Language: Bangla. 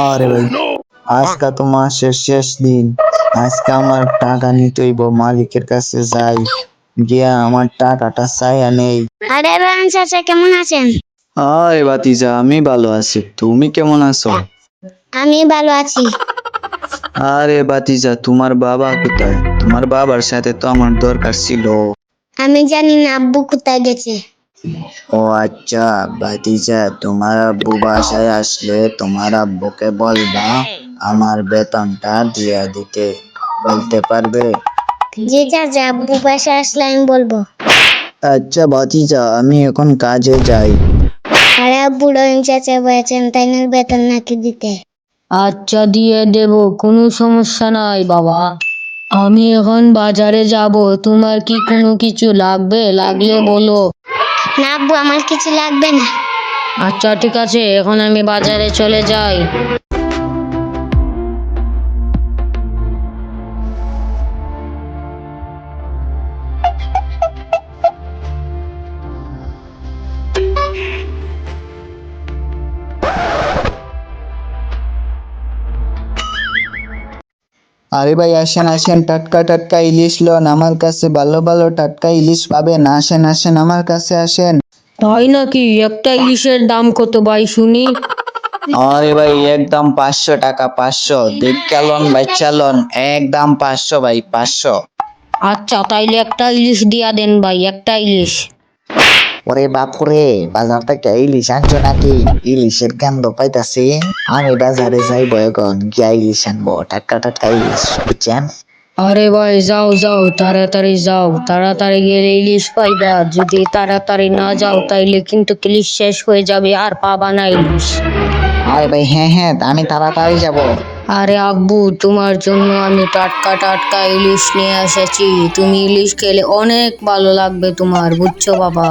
আরে ভাই, আজকে তো মাসের শেষ দিন। আজকে আমার টাকা নিতে হইব, মালিকের কাছে যাই, গিয়া আমার টাকাটা চাইয়া নেই। আরে রয়্যান চাচা, কেমন আছেন? আরে ভাতিজা, আমি ভালো আছি, তুমি কেমন আছো? আমি ভালো আছি। আরে ভাতিজা, তোমার বাবা কোথায়? তোমার বাবার সাথে তো আমার দরকার ছিল। আমি জানি না আব্বু কোথায় গেছে। ও আচ্ছা ভাতিজা, তোমার আব্বু বাসায় আসলে তোমার আব্বুকে বলবা আমার বেতনটা দিয়া দিতে, বলতে পারবে? জি চাচা, আব্বু বাসায় আসলে আমি বলবো। আচ্ছা ভাতিজা, আমি এখন কাজে যাই। আরে আব্বু, রয়্যান চাচা বলেছেন তাই না বেতন নাকি দিতে। আচ্ছা, দিয়ে দেব, কোনো সমস্যা নাই বাবা। আমি এখন বাজারে যাব, তোমার কি কোনো কিছু লাগবে? লাগলে বলো। না আব্বু, আমার কিছু লাগবে না। আচ্ছা ঠিক আছে, এখন আমি বাজারে চলে যাই। আরে ভাই, আসেন আসেন, টাটকা টাটকা ইলিশ লন, আমার কাছে ভালো ভালো টাটকা ইলিশ পাবেন। আসেন আসেন, আমার কাছে আসেন। তাই নাকি? একটা ইলিশের দাম কত ভাই শুনি? আরে ভাই, একদম 500 টাকা, 500। দেখা লন, বাচ্চা লন, একদম 500 ভাই, 500। আচ্ছা তাইলে একটা ইলিশ দিয়া দেন ভাই, একটা ইলিশ। ওরে বাপুরে, বাজার থেকে ইলিশ আনছো নাকি? ইলিশের গন্ধ পাইতাছি। আমি বাজারে যাইবো এখন, গিয়া ইলিশ আনবো, টাটকা টাটকা ইলিশ, বুঝছেন? আরে ভাই যাও যাও, তাড়াতাড়ি যাও, তাড়াতাড়ি গেলে ইলিশ পাইবা। যদি তাড়াতাড়ি না যাও তাইলে কিন্তু ইলিশ শেষ হয়ে যাবে, আর পাবা না ইলিশ। আরে ভাই, হ্যাঁ হ্যাঁ, আমি তাড়াতাড়ি যাব। আরে আব্বু, তোমার জন্য আমি টাটকা টাটকা ইলিশ নিয়ে এসেছি। তুমি ইলিশ খেলে অনেক ভালো লাগবে তোমার, বুঝছো বাবা?